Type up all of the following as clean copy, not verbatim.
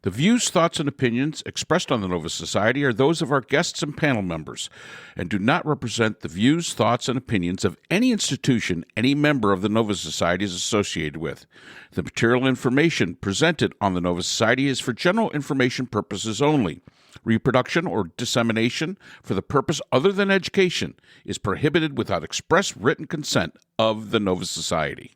The views, thoughts, and opinions expressed on the Nova Society are those of our guests and panel members and do not represent the views, thoughts, and opinions of any institution any member of the Nova Society is associated with. The material information presented on the Nova Society is for general information purposes only. Reproduction or dissemination for the purpose other than education is prohibited without express written consent of the Nova Society.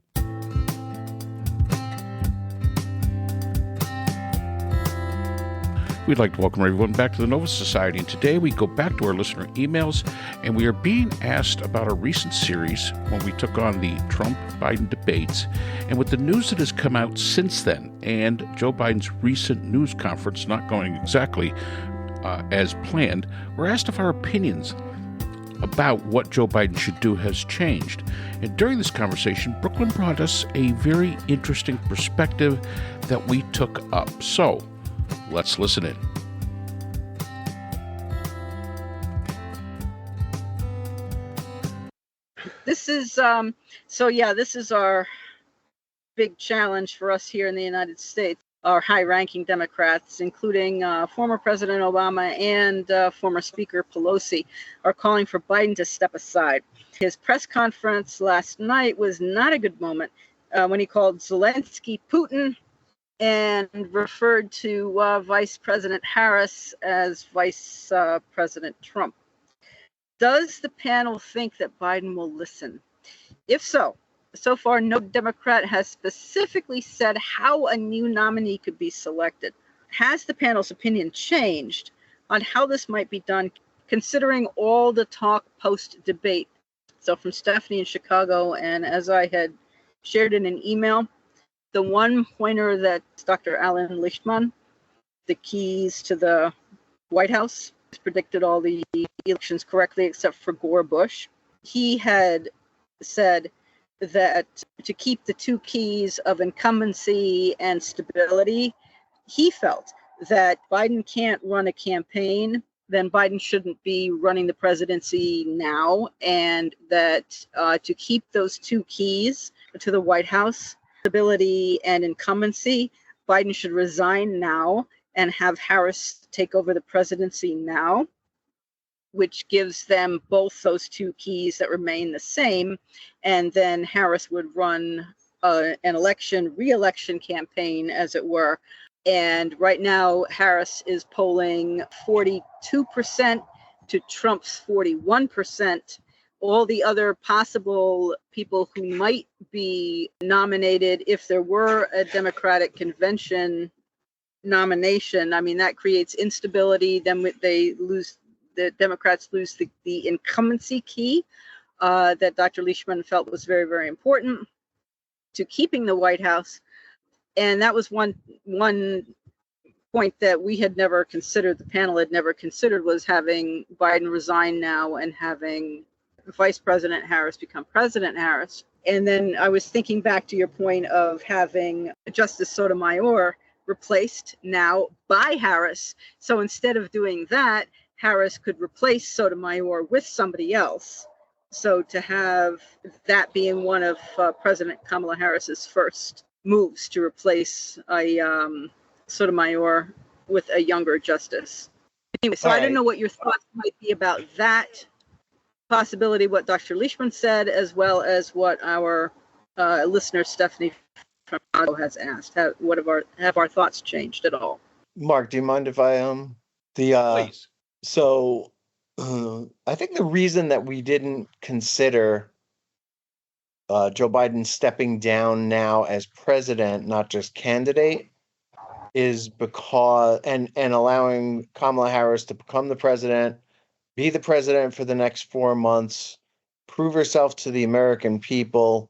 We'd like to welcome everyone back to the Nova Society, and today we go back to our listener emails, and we are being asked about a recent series when we took on the Trump-Biden debates, and with the news that has come out since then, and Joe Biden's recent news conference not going exactly as planned, we're asked if our opinions about what Joe Biden should do has changed. And during this conversation, Brooklyn brought us a very interesting perspective that we took up. So, let's listen in. This is this is our big challenge for us here in the United States. Our high-ranking Democrats, including former President Obama and former Speaker Pelosi, are calling for Biden to step aside. His press conference last night was not a good moment when he called Zelensky Putin and referred to Vice President Harris as Vice President Trump. Does the panel think that Biden will listen? If so, so far no Democrat has specifically said how a new nominee could be selected. Has the panel's opinion changed on how this might be done, considering all the talk post-debate? So from Stephanie in Chicago, and as I had shared in an email, the one pointer that Dr. Alan Lichtman, the keys to the White House, predicted all the elections correctly except for Gore Bush. He had said that to keep the two keys of incumbency and stability, he felt that Biden can't run a campaign, then Biden shouldn't be running the presidency now, and that to keep those two keys to the White House, stability and incumbency, Biden should resign now and have Harris take over the presidency now, which gives them both those two keys that remain the same. And then Harris would run an re-election campaign, as it were. And right now, Harris is polling 42% to Trump's 41%. All the other possible people who might be nominated, if there were a Democratic convention nomination, I mean, that creates instability. Then the Democrats lose the incumbency key that Dr. Leishman felt was very, very important to keeping the White House. And that was one point that we had never considered, the panel had never considered, was having Biden resign now and having Vice President Harris become President Harris. And then I was thinking back to your point of having Justice Sotomayor replaced now by Harris. So instead of doing that, Harris could replace Sotomayor with somebody else. So to have that being one of President Kamala Harris's first moves to replace Sotomayor with a younger justice. Anyway, so I don't know what your thoughts might be about that possibility, what Dr. Leishman said, as well as what our listener Stephanie from Chicago has asked. Have our thoughts changed at all? Mark, do you mind if I Please. So I think the reason that we didn't consider Joe Biden stepping down now as president, not just candidate, is because and allowing Kamala Harris to become the president, be the president for the next 4 months, prove herself to the American people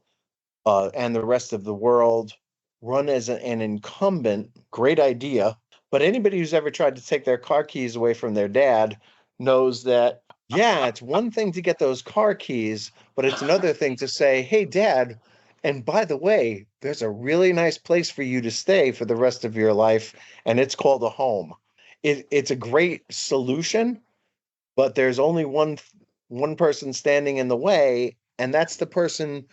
and the rest of the world, run as an incumbent. Great idea. But anybody who's ever tried to take their car keys away from their dad knows that, yeah, it's one thing to get those car keys, but it's another thing to say, hey, Dad, and by the way, there's a really nice place for you to stay for the rest of your life, and it's called a home. It's a great solution, but there's only one person standing in the way, and that's the person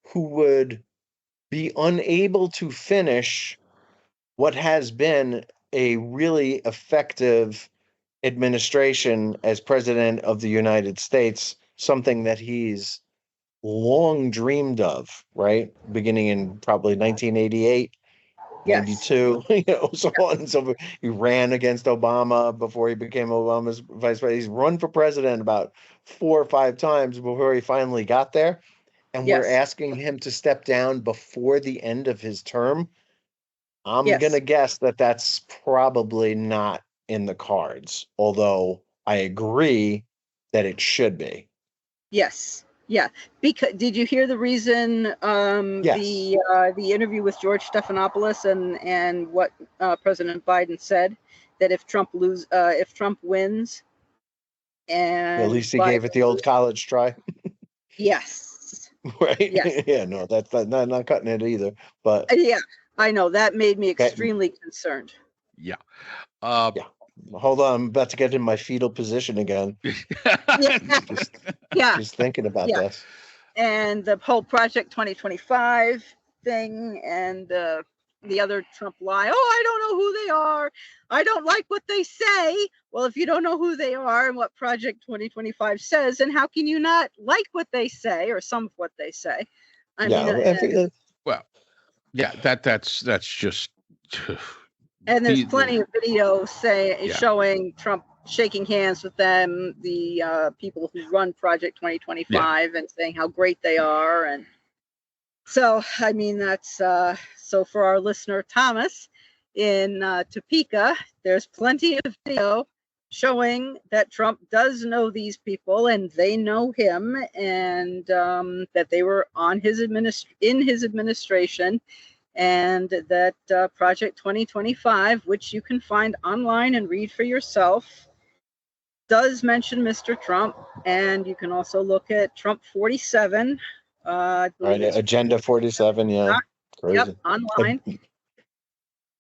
who would be unable to finish what has been a really effective administration as president of the United States, something that he's long dreamed of, right? Beginning in probably 1988, Yes. 92, so on and so forth. He ran against Obama before he became Obama's vice president. He's run for president about 4 or 5 times before he finally got there. And we're Yes. asking him to step down before the end of his term. I'm going Yes. to guess that that's probably not in the cards, although I agree that it should be. Yes. Yeah. Because did you hear the reason? Yes. The interview with George Stephanopoulos and what President Biden said, that if Trump wins, and At least he Biden gave it the old college try, yes. right? Yes. Yeah, no, that's not cutting it either. But Yeah, I know that made me Okay. extremely concerned. Yeah. Yeah. Hold on, I'm about to get in my fetal position again. Yeah. Just thinking about Yeah. this. And the whole Project 2025 thing, and the other Trump lie. Oh, I don't know who they are. I don't like what they say. Well, if you don't know who they are and what Project 2025 says, then how can you not like what they say, or some of what they say? I mean, well, yeah, that's just. and there's plenty of videos Yeah. showing Trump shaking hands with them, the people who run Project 2025, and saying how great they are. And so, I mean, that's so for our listener Thomas in Topeka, there's plenty of video showing that Trump does know these people and they know him, and that they were on his in his administration, and that Project 2025, which you can find online and read for yourself, does mention Mr. Trump. And you can also look at Trump 47. I believe Right, Agenda 47, yeah. Crazy. Yep, online.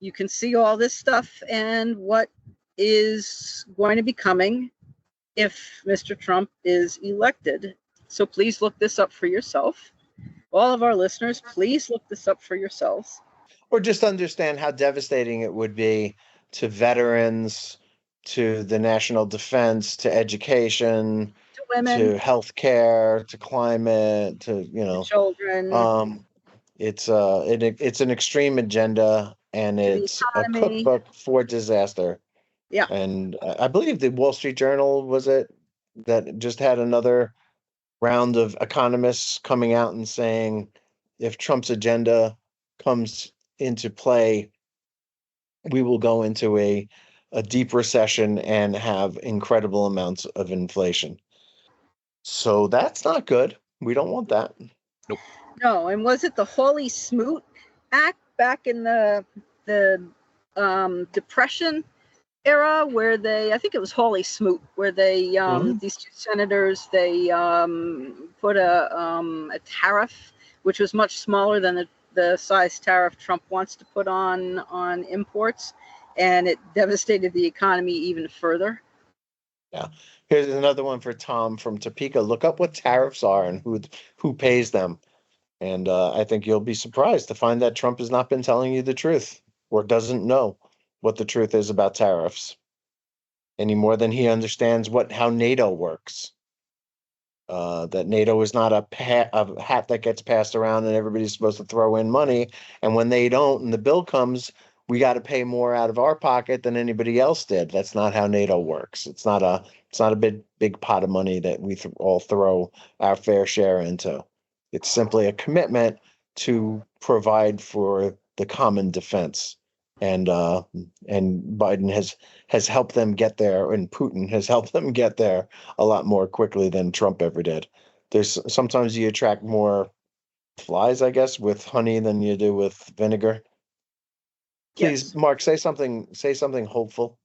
You can see all this stuff and what is going to be coming if Mr. Trump is elected. So please look this up for yourself. All of our listeners, please look this up for yourselves. Or just understand how devastating it would be to veterans, to the national defense, to education, To women, to healthcare, to climate, to to children, it's an extreme agenda, and to the it's a economy. cookbook for disaster. Yeah. And I believe the Wall Street Journal was it that just had another round of economists coming out and saying if Trump's agenda comes into play, we will go into a deep recession and have incredible amounts of inflation. So that's not good. We don't want that. Nope. No, and was it the Hawley Smoot Act back in the Depression era, where I think it was Hawley Smoot, where they these two senators, they put a tariff which was much smaller than the size tariff Trump wants to put on imports, and it devastated the economy even further. Yeah. Here's another one for Tom from Topeka. Look up what tariffs are and who pays them. And I think you'll be surprised to find that Trump has not been telling you the truth, or doesn't know what the truth is about tariffs any more than he understands how NATO works. That NATO is not a hat that gets passed around and everybody's supposed to throw in money. And when they don't, and the bill comes, we got to pay more out of our pocket than anybody else did. That's not how NATO works. It's not a big pot of money that we all throw our fair share into. It's simply a commitment to provide for the common defense. And Biden has helped them get there, and Putin has helped them get there a lot more quickly than Trump ever did. There's sometimes you attract more flies, I guess, with honey than you do with vinegar. Please, Yes. Mark, say something hopeful.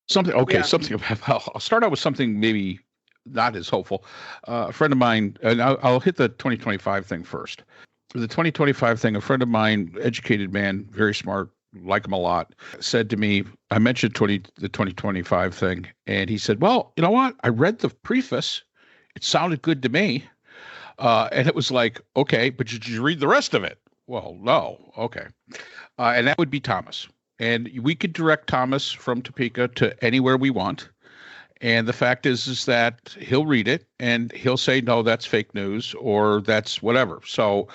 Something okay. Yeah. Something about. I'll start out with something maybe not as hopeful. A friend of mine, and I'll hit the 2025 thing first. The 2025 thing. A friend of mine, educated man, very smart, like him a lot, said to me, I mentioned the 2025 thing, and he said, well, you know what? I read the preface. It sounded good to me. And it was like, okay, but did you read the rest of it? Well, no. Okay. And that would be Thomas. And we could direct Thomas from Topeka to anywhere we want. And the fact is that he'll read it and he'll say, no, that's fake news or that's whatever. So,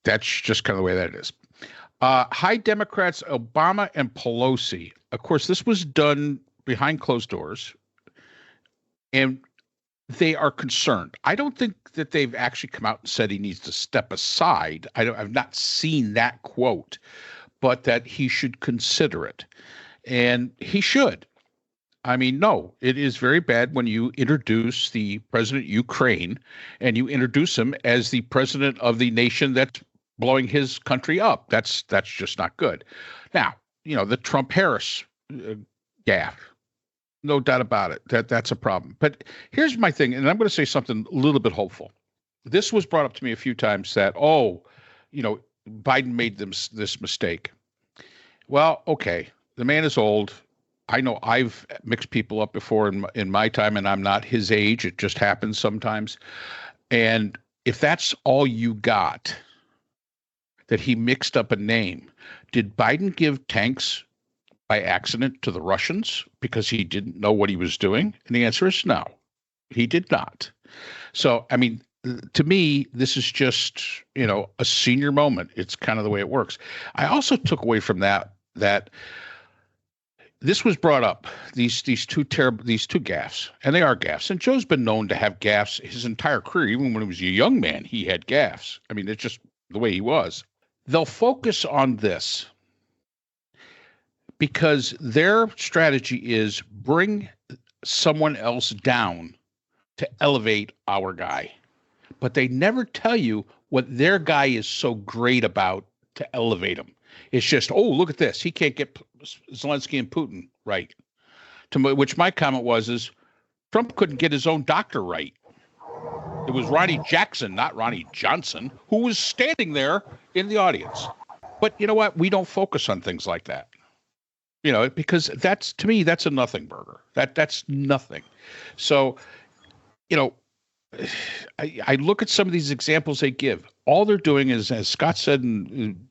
that's just kind of the way that is. High Democrats, Obama and Pelosi. Of course, this was done behind closed doors, and they are concerned. I don't think that they've actually come out and said he needs to step aside. I've not seen that quote, but that he should consider it, and he should. I mean, no, it is very bad when you introduce the president of Ukraine and you introduce him as the president of the nation that's blowing his country up. That's just not good. Now, the Trump-Harris gaffe, no doubt about it. That's a problem. But here's my thing, and I'm going to say something a little bit hopeful. This was brought up to me a few times that, Biden made this mistake. Well, okay, the man is old. I know I've mixed people up before in my time, and I'm not his age. It just happens sometimes. And if that's all you got, that he mixed up a name, did Biden give tanks by accident to the Russians because he didn't know what he was doing? And the answer is no, he did not. So, I mean, to me, this is just, a senior moment. It's kind of the way it works. I also took away from that this was brought up, these two gaffes, and they are gaffes. And Joe's been known to have gaffes his entire career. Even when he was a young man, he had gaffes. I mean, it's just the way he was. They'll focus on this because their strategy is bring someone else down to elevate our guy. But they never tell you what their guy is so great about to elevate him. It's just, oh, look at this. He can't get Zelensky and Putin right. To which my comment is Trump couldn't get his own doctor right. It was Ronnie Jackson, not Ronnie Johnson, who was standing there in the audience. But you know what? We don't focus on things like that. Because to me, that's a nothing burger. That's nothing. So, I look at some of these examples they give. All they're doing is, as Scott said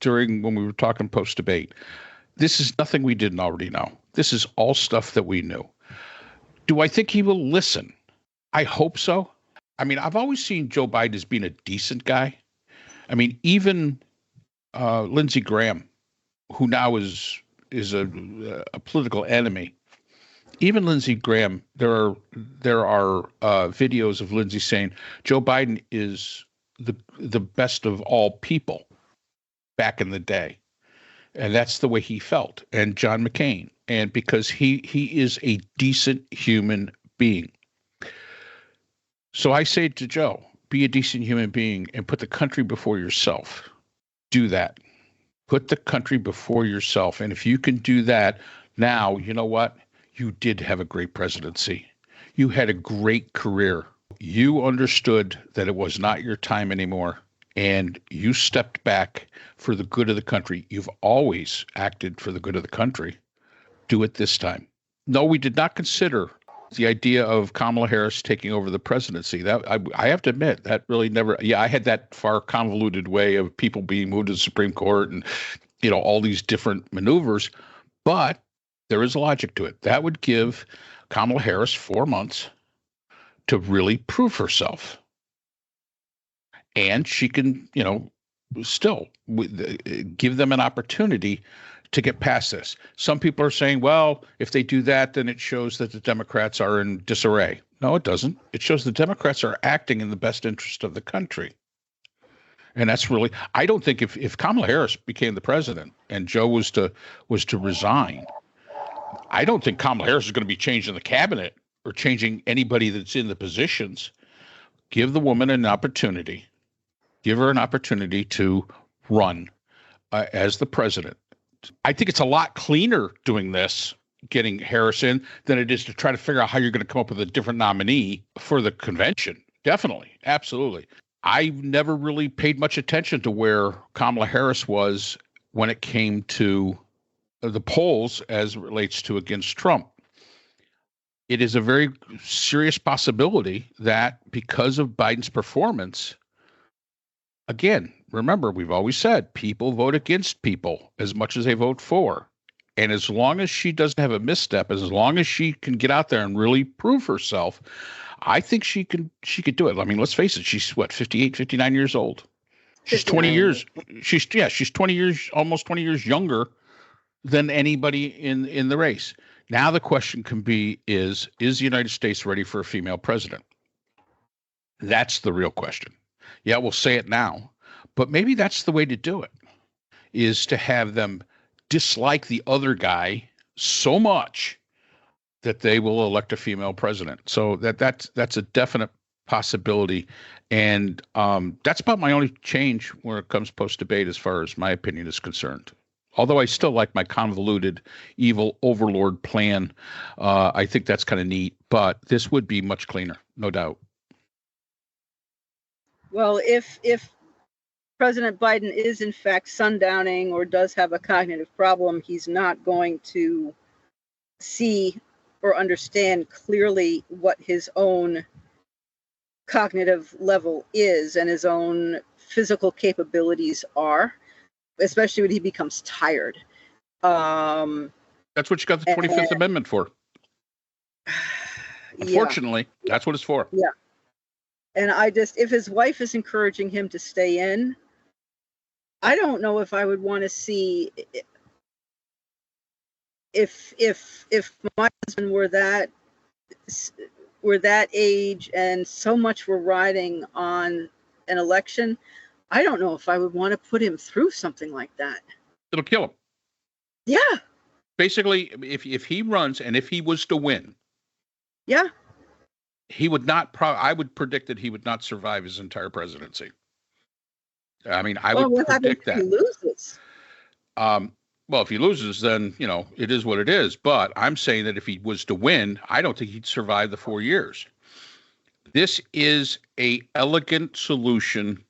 during when we were talking post-debate, this is nothing we didn't already know. This is all stuff that we knew. Do I think he will listen? I hope so. I mean, I've always seen Joe Biden as being a decent guy. I mean, even Lindsey Graham, who now is a political enemy. Even Lindsey Graham, there are videos of Lindsey saying Joe Biden is the best of all people back in the day. And that's the way he felt. And John McCain. And because he is a decent human being. So I say to Joe, be a decent human being and put the country before yourself. Do that. Put the country before yourself. And if you can do that, now, you know what? You did have a great presidency. You had a great career. You understood that it was not your time anymore, and you stepped back for the good of the country. You've always acted for the good of the country. Do it this time. No, we did not consider the idea of Kamala Harris taking over the presidency. That I have to admit, that really never. Yeah, I had that far convoluted way of people being moved to the Supreme Court and, all these different maneuvers, but there is logic to it. That would give Kamala Harris 4 months to really prove herself. And she can, still give them an opportunity to get past this. Some people are saying, well, if they do that, then it shows that the Democrats are in disarray. No, it doesn't. It shows the Democrats are acting in the best interest of the country. And that's really, I don't think if Kamala Harris became the president and Joe was to resign, I don't think Kamala Harris is going to be changing the cabinet or changing anybody that's in the positions. Give the woman an opportunity. Give her an opportunity to run as the president. I think it's a lot cleaner doing this, getting Harris in, than it is to try to figure out how you're going to come up with a different nominee for the convention. Definitely. Absolutely. I've never really paid much attention to where Kamala Harris was when it came to the polls as it relates to against Trump. It is a very serious possibility that because of Biden's performance, again, remember, we've always said people vote against people as much as they vote for. And as long as she doesn't have a misstep, as long as she can get out there and really prove herself, I think she could do it. I mean, let's face it, she's what, 58, 59 years old. She's 20 years. She's 20 years, almost 20 years younger than anybody in the race. Now the question can be is the United States ready for a female president? That's the real question. Yeah, we'll say it now, but maybe that's the way to do it, is to have them dislike the other guy so much that they will elect a female president. So that's a definite possibility. And that's about my only change when it comes post-debate as far as my opinion is concerned. Although I still like my convoluted, evil overlord plan. I think that's kind of neat, but this would be much cleaner, no doubt. Well, if President Biden is in fact sundowning or does have a cognitive problem, he's not going to see or understand clearly what his own cognitive level is and his own physical capabilities are, especially when he becomes tired. That's what you got the 25th Amendment for. Unfortunately, that's what it's for. Yeah. And if his wife is encouraging him to stay in, I don't know if I would want to see if my husband were that age and so much were riding on an election. I don't know if I would want to put him through something like that. It'll kill him. Yeah. Basically, if he runs and if he was to win, yeah, he would not. I would predict that he would not survive his entire presidency. I mean, I would predict that. If he loses? Well, if he loses, then it is what it is. But I'm saying that if he was to win, I don't think he'd survive the 4 years. This is an elegant solution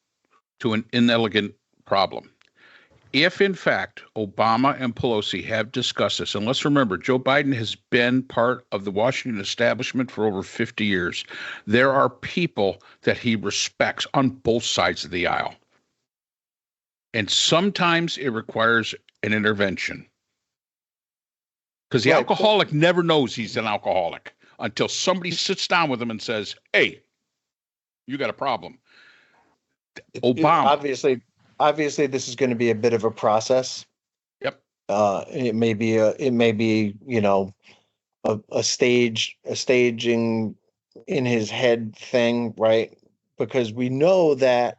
to an inelegant problem. If, in fact, Obama and Pelosi have discussed this, and let's remember, Joe Biden has been part of the Washington establishment for over 50 years. There are people that he respects on both sides of the aisle. And sometimes it requires an intervention. Because the alcoholic never knows he's an alcoholic until somebody sits down with him and says, hey, you got a problem. Obama. Obviously, this is going to be a bit of a process. Yep. It may be a staging in his head thing, right? Because we know that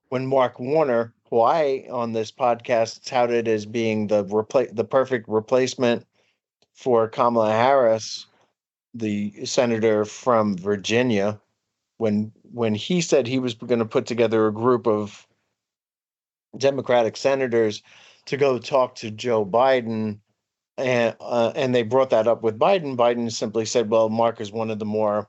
when Mark Warner, who I on this podcast touted as being the perfect replacement for Kamala Harris, the senator from Virginia, when he said he was going to put together a group of Democratic senators to go talk to Joe Biden, and they brought that up with Biden. Biden simply said, well, Mark is one of the more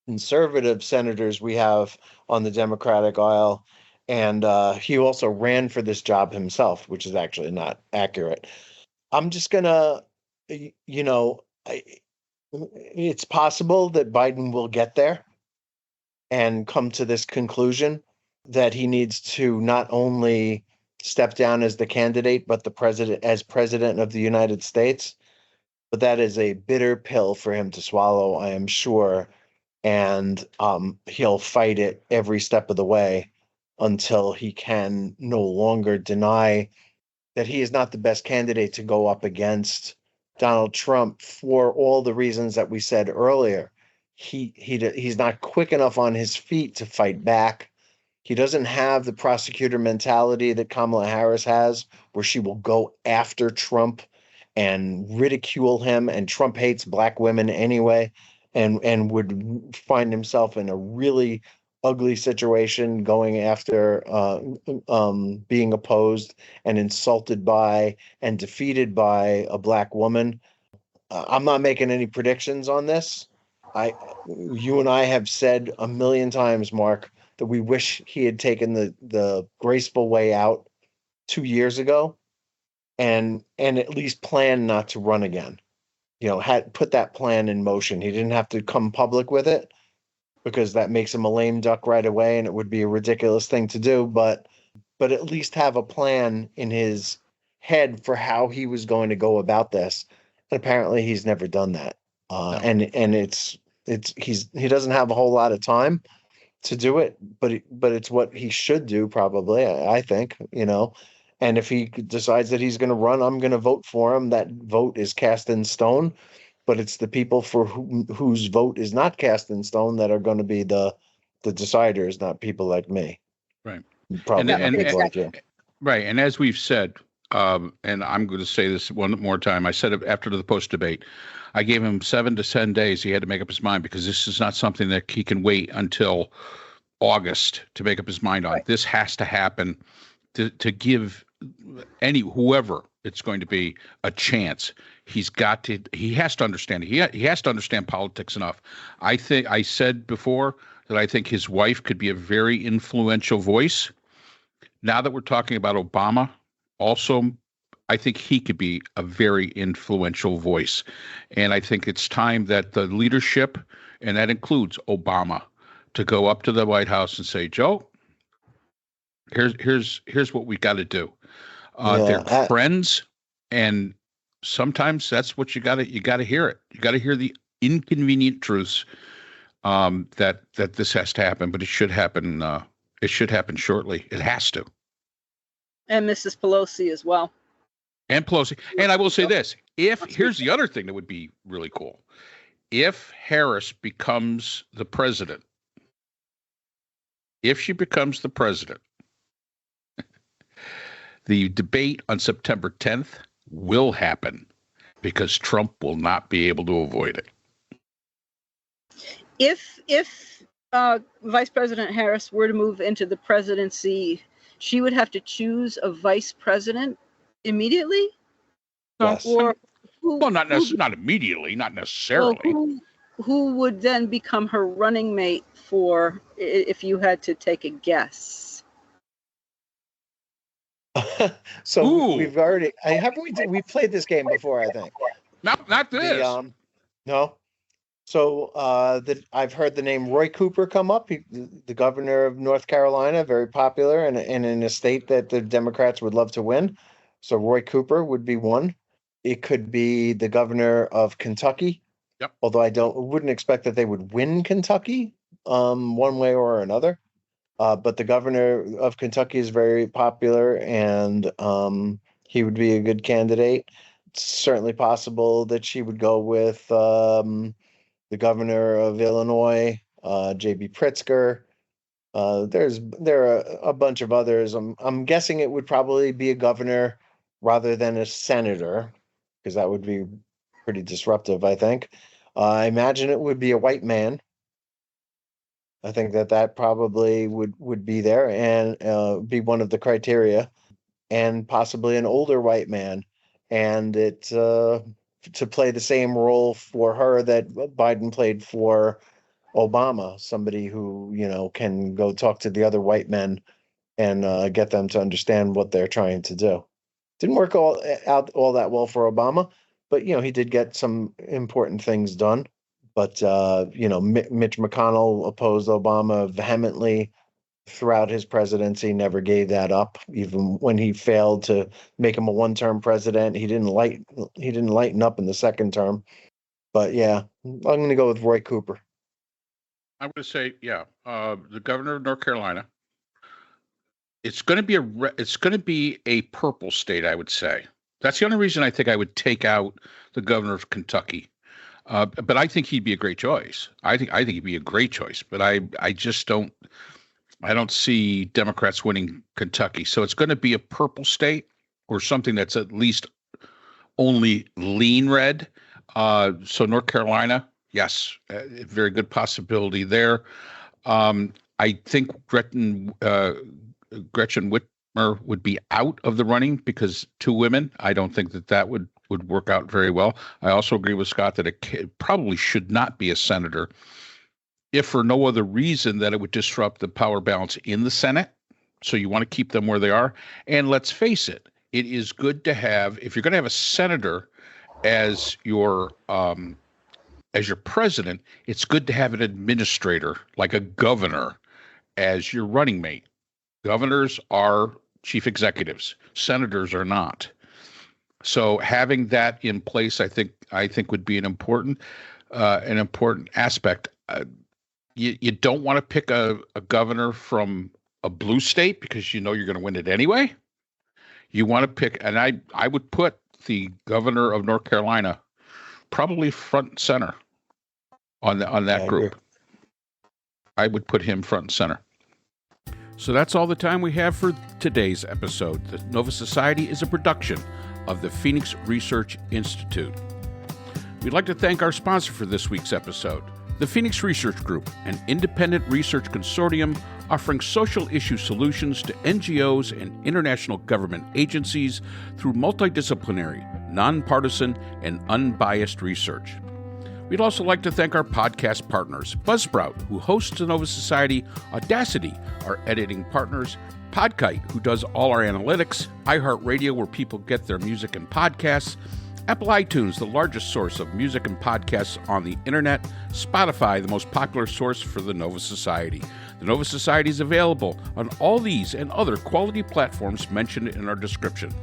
conservative senators we have on the Democratic aisle. And he also ran for this job himself, which is actually not accurate. I'm just going to, it's possible that Biden will get there and come to this conclusion that he needs to not only step down as the candidate, but as president of the United States. But that is a bitter pill for him to swallow, I am sure. And he'll fight it every step of the way until he can no longer deny that he is not the best candidate to go up against Donald Trump for all the reasons that we said earlier. He's not quick enough on his feet to fight back. He doesn't have the prosecutor mentality that Kamala Harris has, where she will go after Trump and ridicule him, and Trump hates black women anyway, and would find himself in a really ugly situation going after being opposed and insulted by and defeated by a black woman. I'm not making any predictions on this. You and I have said a million times, Mark, that we wish he had taken the graceful way out 2 years ago and at least plan not to run again. Had put that plan in motion. He didn't have to come public with it, because that makes him a lame duck right away, and it would be a ridiculous thing to do. But at least have a plan in his head for how he was going to go about this. And apparently, he's never done that. No. And he doesn't have a whole lot of time to do it, but it's what he should do probably. I think, you know. And if he decides that he's going to run, I'm going to vote for him. That vote is cast in stone, but it's the people for whose vote is not cast in stone that are going to be the deciders, not people like me. Right. Probably And- not people like you. Right. And as we've said, and I'm going to say this one more time, I said it after the post debate, I gave him 7 to 10 days. He had to make up his mind, because this is not something that he can wait until August to make up his mind on. Right. This has to happen to give whoever it's going to be a chance. He has to understand. He has to understand politics enough. I think I said before that I think his wife could be a very influential voice. Now that we're talking about Obama, also, I think he could be a very influential voice. And I think it's time that the leadership, and that includes Obama, to go up to the White House and say, Joe, here's what we got to do. They're friends, and sometimes that's what you got to hear it. You got to hear the inconvenient truths that this has to happen, but it should happen. It should happen shortly. It has to. And Mrs. Pelosi as well. And Pelosi. And I will say this: here's the other thing that would be really cool, if Harris becomes the president. If she becomes the president, the debate on September 10th will happen, because Trump will not be able to avoid it. If Vice President Harris were to move into the presidency, she would have to choose a vice president immediately? Yes. Or not immediately, not necessarily. Well, who would then become her running mate for, if you had to take a guess? So we've already we've played this game before, I think. Not this. No. So I've heard the name Roy Cooper come up. The governor of North Carolina, very popular, and in a state that the Democrats would love to win. So Roy Cooper would be one. It could be the governor of Kentucky. Yep. Although wouldn't expect that they would win Kentucky, one way or another. But the governor of Kentucky is very popular, and he would be a good candidate. It's certainly possible that she would go with the governor of Illinois, J.B. Pritzker. There are a bunch of others. I'm guessing it would probably be a governor rather than a senator, because that would be pretty disruptive, I think. I imagine it would be a white man. I think that probably would be there and be one of the criteria, and possibly an older white man, and it to play the same role for her that Biden played for Obama, somebody who, can go talk to the other white men and get them to understand what they're trying to do. Didn't work out all that well for Obama, but he did get some important things done. But Mitch McConnell opposed Obama vehemently throughout his presidency, never gave that up. Even when he failed to make him a one-term president, he didn't lighten up in the second term. But yeah, I'm going to go with Roy Cooper. I'm going to say, the governor of North Carolina. It's going to be a purple state, I would say. That's the only reason I think I would take out the governor of Kentucky. But I think he'd be a great choice. I think he'd be a great choice. But I just don't see Democrats winning Kentucky. So it's going to be a purple state, or something that's at least only lean red. So North Carolina, yes, a very good possibility there. I think Gretchen Whitmer would be out of the running because 2 women. I don't think that would work out very well. I also agree with Scott that it probably should not be a senator, if for no other reason that it would disrupt the power balance in the Senate. So you want to keep them where they are. And let's face it, it is good to have, if you're going to have a senator as your as your president, it's good to have an administrator, like a governor, as your running mate. Governors are chief executives. Senators are not. So having that in place, I think would be an important aspect. You don't want to pick a governor from a blue state because you know you're going to win it anyway. You want to pick, and I would put the governor of North Carolina probably front and center on that group. I would put him front and center. So that's all the time we have for today's episode. The Nova Society is a production of the Phoenix Research Institute. We'd like to thank our sponsor for this week's episode, the Phoenix Research Group, an independent research consortium offering social issue solutions to NGOs and international government agencies through multidisciplinary, nonpartisan, and unbiased research. We'd also like to thank our podcast partners, Buzzsprout, who hosts the Nova Society, Audacity, our editing partners, Podkite, who does all our analytics, iHeartRadio, where people get their music and podcasts, Apple iTunes, the largest source of music and podcasts on the internet, Spotify, the most popular source for the Nova Society. The Nova Society is available on all these and other quality platforms mentioned in our description.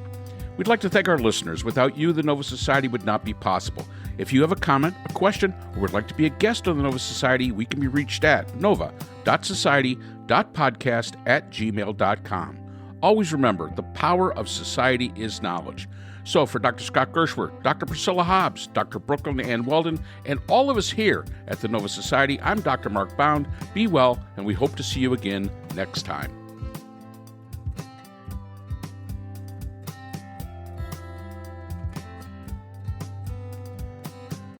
We'd like to thank our listeners. Without you, the Nova Society would not be possible. If you have a comment, a question, or would like to be a guest on the Nova Society, we can be reached at nova.society.podcast@gmail.com. Always remember, the power of society is knowledge. So for Dr. Scott Gershwer, Dr. Priscilla Hobbs, Dr. Brooklyn Ann Weldon, and all of us here at the Nova Society, I'm Dr. Mark Bound. Be well, and we hope to see you again next time.